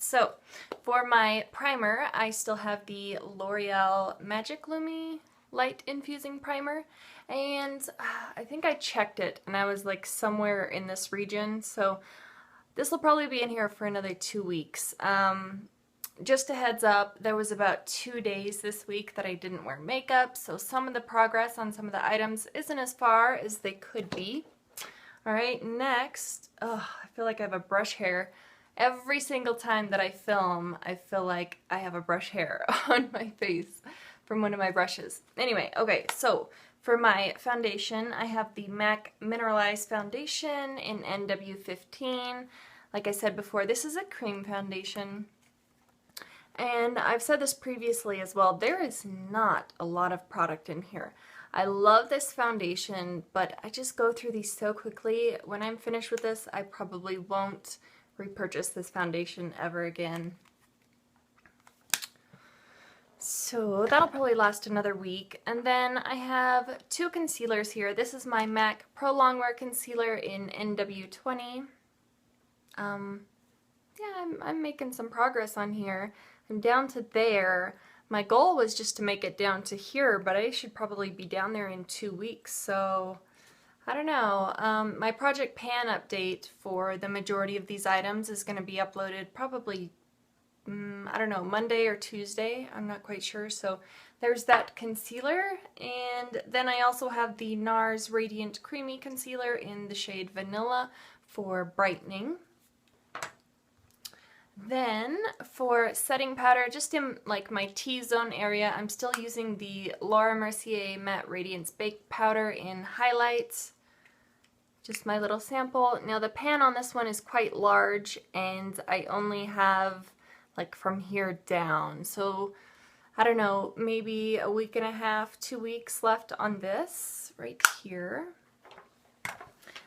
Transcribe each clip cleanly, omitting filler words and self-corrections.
So for my primer, I still have the L'Oreal Magic Lumi Light Infusing Primer, and I think I checked it and I was like somewhere in this region, so this will probably be in here for another 2 weeks. Just a heads up, there was about 2 days this week that I didn't wear makeup, so some of the progress on some of the items isn't as far as they could be. Alright, next, I feel like I have a brush hair. Every single time that I film, I feel like I have a brush hair on my face from one of my brushes. Anyway, okay, so for my foundation, I have the MAC Mineralized Foundation in NW15. Like I said before, this is a cream foundation. And I've said this previously as well, there is not a lot of product in here. I love this foundation, but I just go through these so quickly. When I'm finished with this, I probably won't repurchase this foundation ever again. So that'll probably last another week. And then I have 2 concealers here. This is my MAC Pro Longwear Concealer in NW20. Yeah, I'm making some progress on here. I'm down to there. My goal was just to make it down to here, but I should probably be down there in 2 weeks, so I don't know. My Project Pan update for the majority of these items is going to be uploaded probably, I don't know, Monday or Tuesday. I'm not quite sure. So there's that concealer, and then I also have the NARS Radiant Creamy Concealer in the shade Vanilla for brightening. Then for setting powder, just in like my T-zone area, I'm still using the Laura Mercier Matte Radiance Baked Powder in highlights. Just my little sample. Now the pan on this one is quite large, and I only have like from here down. So I don't know, maybe a week and a half, 2 weeks left on this right here.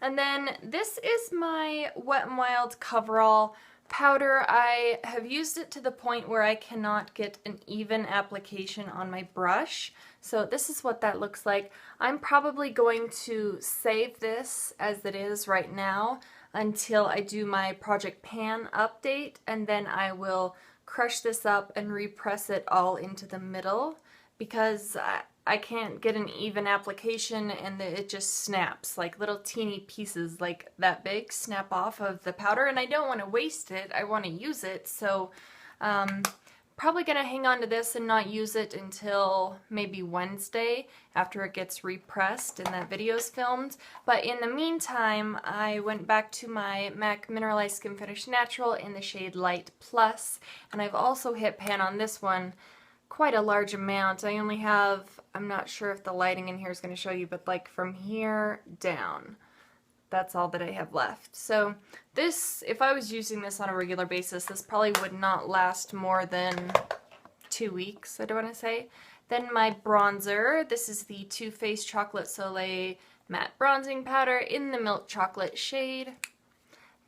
And then this is my Wet n Wild Coverall powder. I have used it to the point where I cannot get an even application on my brush. So this is what that looks like. I'm probably going to save this as it is right now until I do my Project Pan update, and then I will crush this up and repress it all into the middle, because I can't get an even application and it just snaps, like little teeny pieces like that big snap off of the powder, and I don't want to waste it. I want to use it, so probably gonna hang on to this and not use it until maybe Wednesday after it gets repressed and that video's filmed. But in the meantime, I went back to my MAC Mineralized Skin Finish Natural in the shade Light Plus, and I've also hit pan on this one quite a large amount. I only have, I'm not sure if the lighting in here is going to show you, but like from here down, that's all that I have left. So this, if I was using this on a regular basis, this probably would not last more than 2 weeks, I don't want to say. Then my bronzer, this is the Too Faced Chocolate Soleil Matte Bronzing Powder in the Milk Chocolate shade.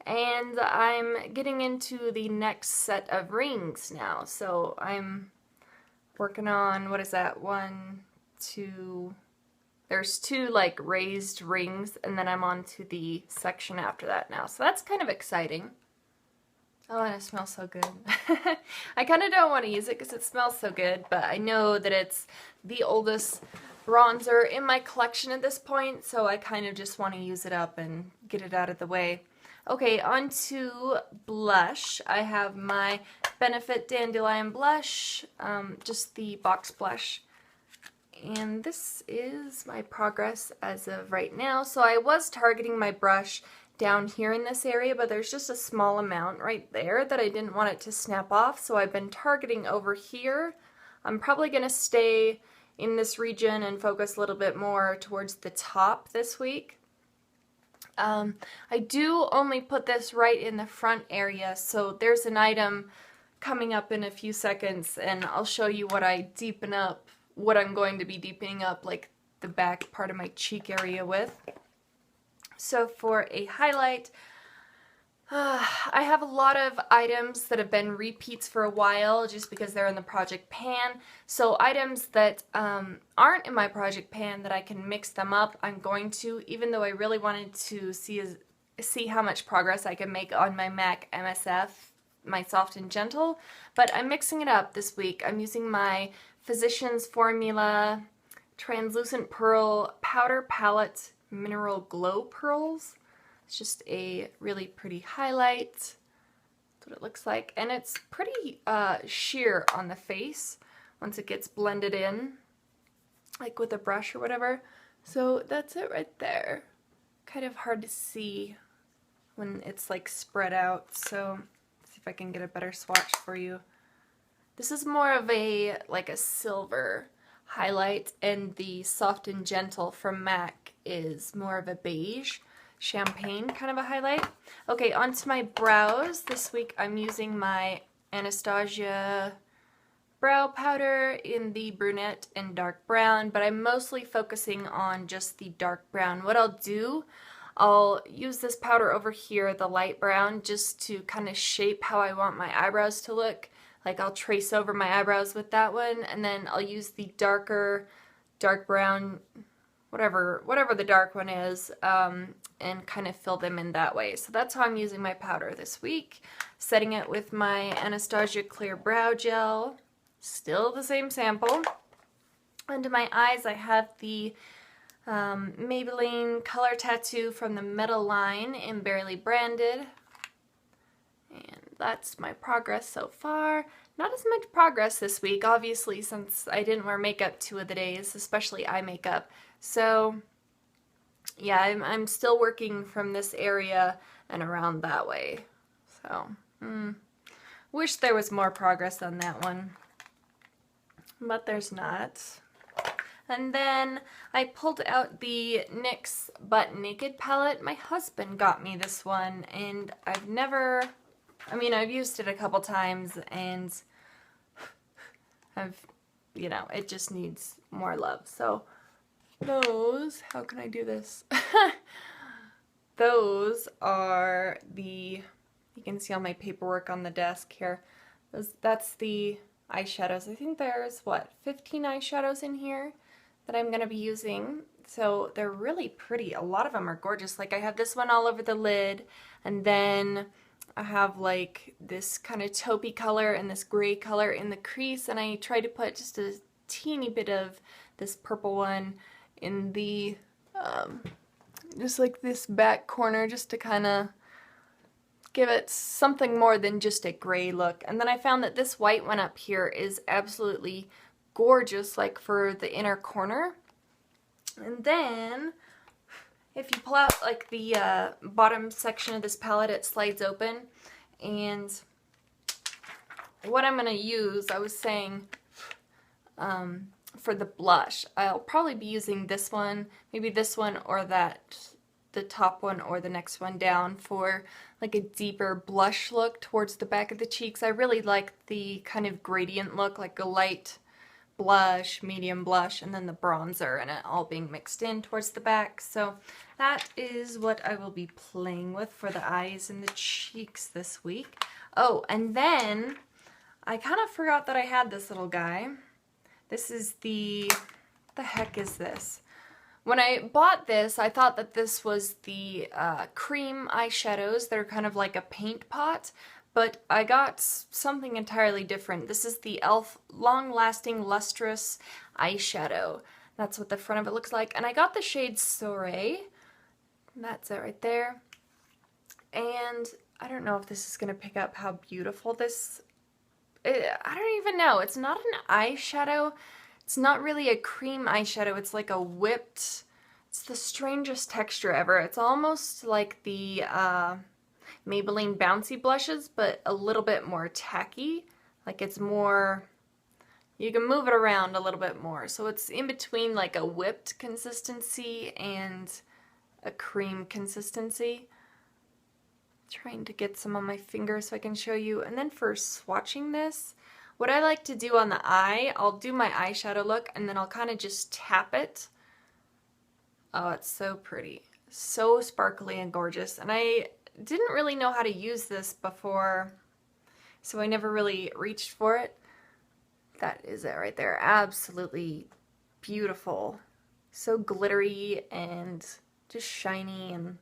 And I'm getting into the next set of rings now. So I'm working on, what is that, 1, 2, there's 2 like raised rings, and then I'm on to the section after that now. So that's kind of exciting. Oh, and it smells so good. I kind of don't want to use it because it smells so good, but I know that it's the oldest bronzer in my collection at this point, so I kind of just want to use it up and get it out of the way. Okay, on to blush. I have my Benefit Dandelion Blush, just the box blush. And this is my progress as of right now. So I was targeting my brush down here in this area, but there's just a small amount right there that I didn't want it to snap off, so I've been targeting over here. I'm probably going to stay in this region and focus a little bit more towards the top this week. I do only put this right in the front area, so there's an item coming up in a few seconds, and I'll show you what I deepen up, what I'm going to be deepening up like the back part of my cheek area with. So for a highlight, I have a lot of items that have been repeats for a while just because they're in the Project Pan. So items that aren't in my Project Pan that I can mix them up, I'm going to, even though I really wanted to see how much progress I can make on my MAC MSF my Soft and Gentle, but I'm mixing it up this week. I'm using my Physicians Formula Translucent Pearl Powder Palette Mineral Glow Pearls. It's just a really pretty highlight. That's what it looks like. And it's pretty sheer on the face once it gets blended in, like with a brush or whatever. So that's it right there. Kind of hard to see when it's like spread out, so let's see if I can get a better swatch for you. This is more of a like a silver highlight, and the Soft and Gentle from MAC is more of a beige champagne kind of a highlight. Okay, onto my brows. This week I'm using my Anastasia brow powder in the brunette and dark brown, but I'm mostly focusing on just the dark brown. What I'll do, I'll use this powder over here, the light brown, just to kind of shape how I want my eyebrows to look. Like I'll trace over my eyebrows with that one, and then I'll use the darker dark brown, whatever the dark one is, and kind of fill them in that way. So that's how I'm using my powder this week. Setting it with my Anastasia Clear Brow Gel. Still the same sample. Under my eyes I have the Maybelline Color Tattoo from the Metal line in Barely Branded. And that's my progress so far. Not as much progress this week, obviously, since I didn't wear makeup 2 of the days, especially eye makeup. So yeah, I'm still working from this area and around that way. So, wish there was more progress on that one. But there's not. And then I pulled out the NYX Butt Naked palette. My husband got me this one, and I've used it a couple times, and it just needs more love. So those, how can I do this? Those are you can see all my paperwork on the desk here. That's the eyeshadows. I think there's, 15 eyeshadows in here that I'm going to be using. So they're really pretty. A lot of them are gorgeous. Like I have this one all over the lid, and then I have like this kind of taupey color and this gray color in the crease, and I try to put just a teeny bit of this purple one in the, just like this back corner, just to kind of give it something more than just a gray look. And then I found that this white one up here is absolutely gorgeous, like for the inner corner. And then if you pull out like the bottom section of this palette, it slides open. And what I'm going to use, I was saying, for the blush, I'll probably be using this one, maybe this one or the top one or the next one down for like a deeper blush look towards the back of the cheeks. I really like the kind of gradient look, like a light blush, medium blush, and then the bronzer, and it all being mixed in towards the back. So that is what I will be playing with for the eyes and the cheeks this week. Oh, and then I kind of forgot that I had this little guy. This is the heck is this? When I bought this, I thought that this was the cream eyeshadows. They're kind of like a paint pot, but I got something entirely different. This is the e.l.f. Long Lasting Lustrous Eyeshadow. That's what the front of it looks like. And I got the shade Soiree. That's it right there. And I don't know if this is going to pick up how beautiful this is. I don't even know. It's not an eyeshadow. It's not really a cream eyeshadow. It's like a whipped, it's the strangest texture ever. It's almost like the Maybelline Bouncy blushes, but a little bit more tacky. Like it's more, you can move it around a little bit more. So it's in between like a whipped consistency and a cream consistency. Trying to get some on my finger so I can show you. And then for swatching this, what I like to do on the eye, I'll do my eyeshadow look and then I'll kind of just tap it. Oh, it's so pretty. So sparkly and gorgeous. And I didn't really know how to use this before, so I never really reached for it. That is it right there. Absolutely beautiful. So glittery and just shiny, and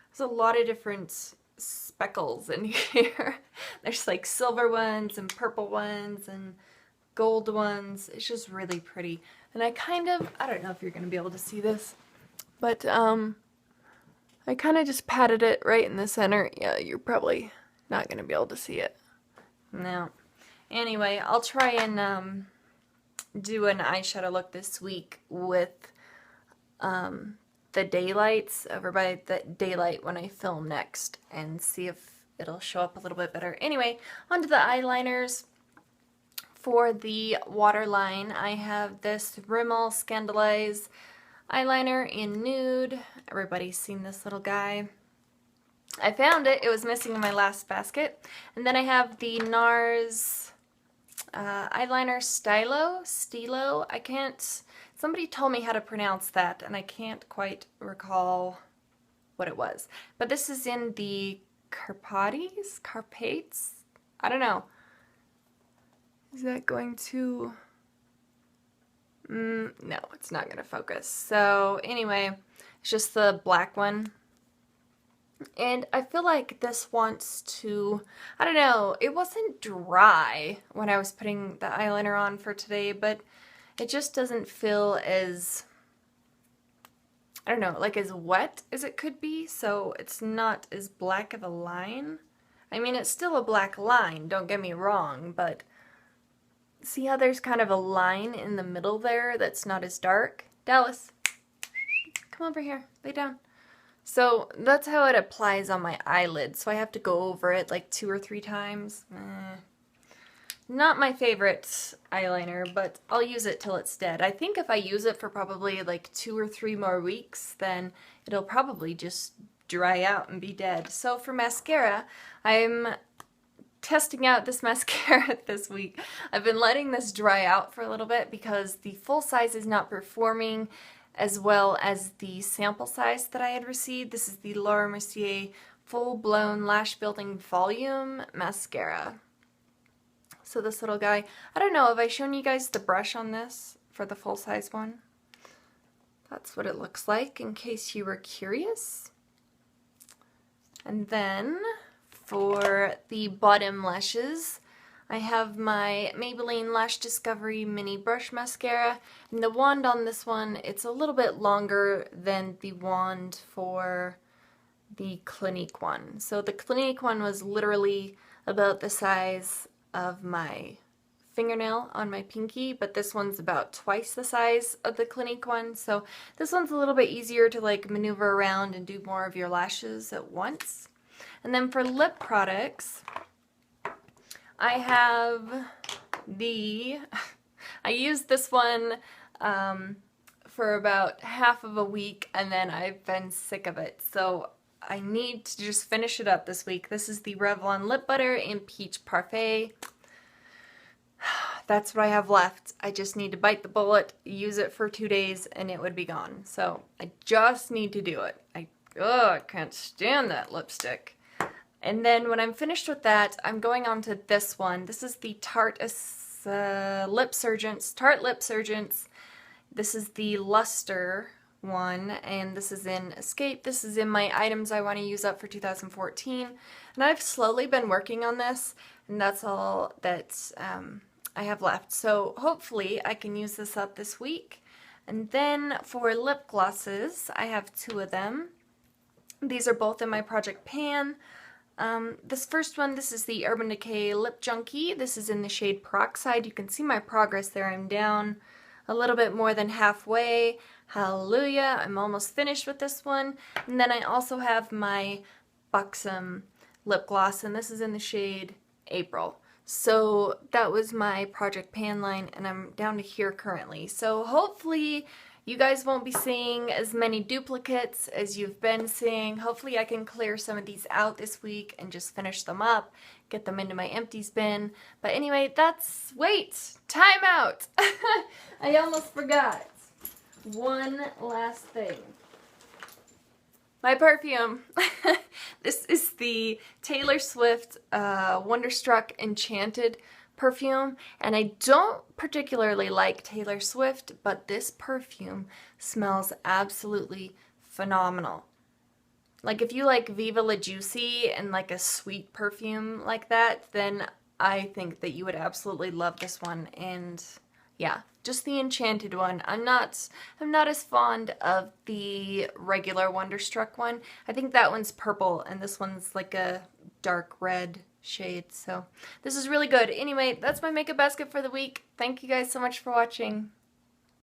there's a lot of different speckles in here. There's like silver ones and purple ones and gold ones. It's just really pretty. And I don't know if you're going to be able to see this, but I kind of just patted it right in the center. Yeah, you're probably not going to be able to see it. No. Anyway, I'll try and do an eyeshadow look this week with the daylights over by the daylight when I film next and see if it'll show up a little bit better. Anyway, onto the eyeliners. For the waterline, I have this Rimmel Scandalize eyeliner in nude. Everybody's seen this little guy. I found it. It was missing in my last basket. And then I have the NARS eyeliner Stilo. I can't, somebody told me how to pronounce that and I can't quite recall what it was. But this is in the Carpates? I don't know. Is that going to... no, it's not going to focus. So anyway, it's just the black one. And I feel like this wants to... I don't know, it wasn't dry when I was putting the eyeliner on for today, but it just doesn't feel as... I don't know, like as wet as it could be, so it's not as black of a line. I mean, it's still a black line, don't get me wrong, but... See how there's kind of a line in the middle there that's not as dark? Dallas, come over here, lay down. So that's how it applies on my eyelid, so I have to go over it like 2 or 3 times. Not my favorite eyeliner, but I'll use it till it's dead. I think if I use it for probably like 2 or 3 more weeks, then it'll probably just dry out and be dead. So for mascara, I'm testing out this mascara this week. I've been letting this dry out for a little bit because the full size is not performing as well as the sample size that I had received. This is the Laura Mercier Full Blown Lash Building Volume Mascara. So this little guy, I don't know, have I shown you guys the brush on this for the full size one? That's what it looks like in case you were curious. And then for the bottom lashes, I have my Maybelline Lash Discovery Mini Brush Mascara, and the wand on this one, it's a little bit longer than the wand for the Clinique one. So the Clinique one was literally about the size of my fingernail on my pinky, but this one's about twice the size of the Clinique one, so this one's a little bit easier to like maneuver around and do more of your lashes at once. And then for lip products, I have I used this one for about half of a week and then I've been sick of it. So I need to just finish it up this week. This is the Revlon Lip Butter in Peach Parfait. That's what I have left. I just need to bite the bullet, use it for 2 days, and it would be gone. So I just need to do it. I can't stand that lipstick. And then when I'm finished with that, I'm going on to this one. This is the Tarte Lip Surgeons. This is the Luster one, and this is in Escape. This is in my items I want to use up for 2014. And I've slowly been working on this, and that's all that I have left. So hopefully I can use this up this week. And then for lip glosses, I have 2 of them. These are both in my project pan. This first one, this is the Urban Decay Lip Junkie. This is in the shade Peroxide. You can see my progress there. I'm down a little bit more than halfway. Hallelujah. I'm almost finished with this one. And then I also have my Buxom lip gloss, and this is in the shade April. So that was my project pan line, and I'm down to here currently. So hopefully you guys won't be seeing as many duplicates as you've been seeing. Hopefully I can clear some of these out this week and just finish them up, get them into my empties bin. But anyway, wait, time out. I almost forgot. One last thing. My perfume. This is the Taylor Swift Wonderstruck Enchanted perfume, and I don't particularly like Taylor Swift, but this perfume smells absolutely phenomenal. Like if you like Viva La Juicy and like a sweet perfume like that, then I think that you would absolutely love this one. And yeah, just the Enchanted one. I'm not as fond of the regular Wonderstruck one. I think that one's purple and this one's like a dark red shade. So this is really good. Anyway, that's my makeup basket for the week. Thank you guys so much for watching.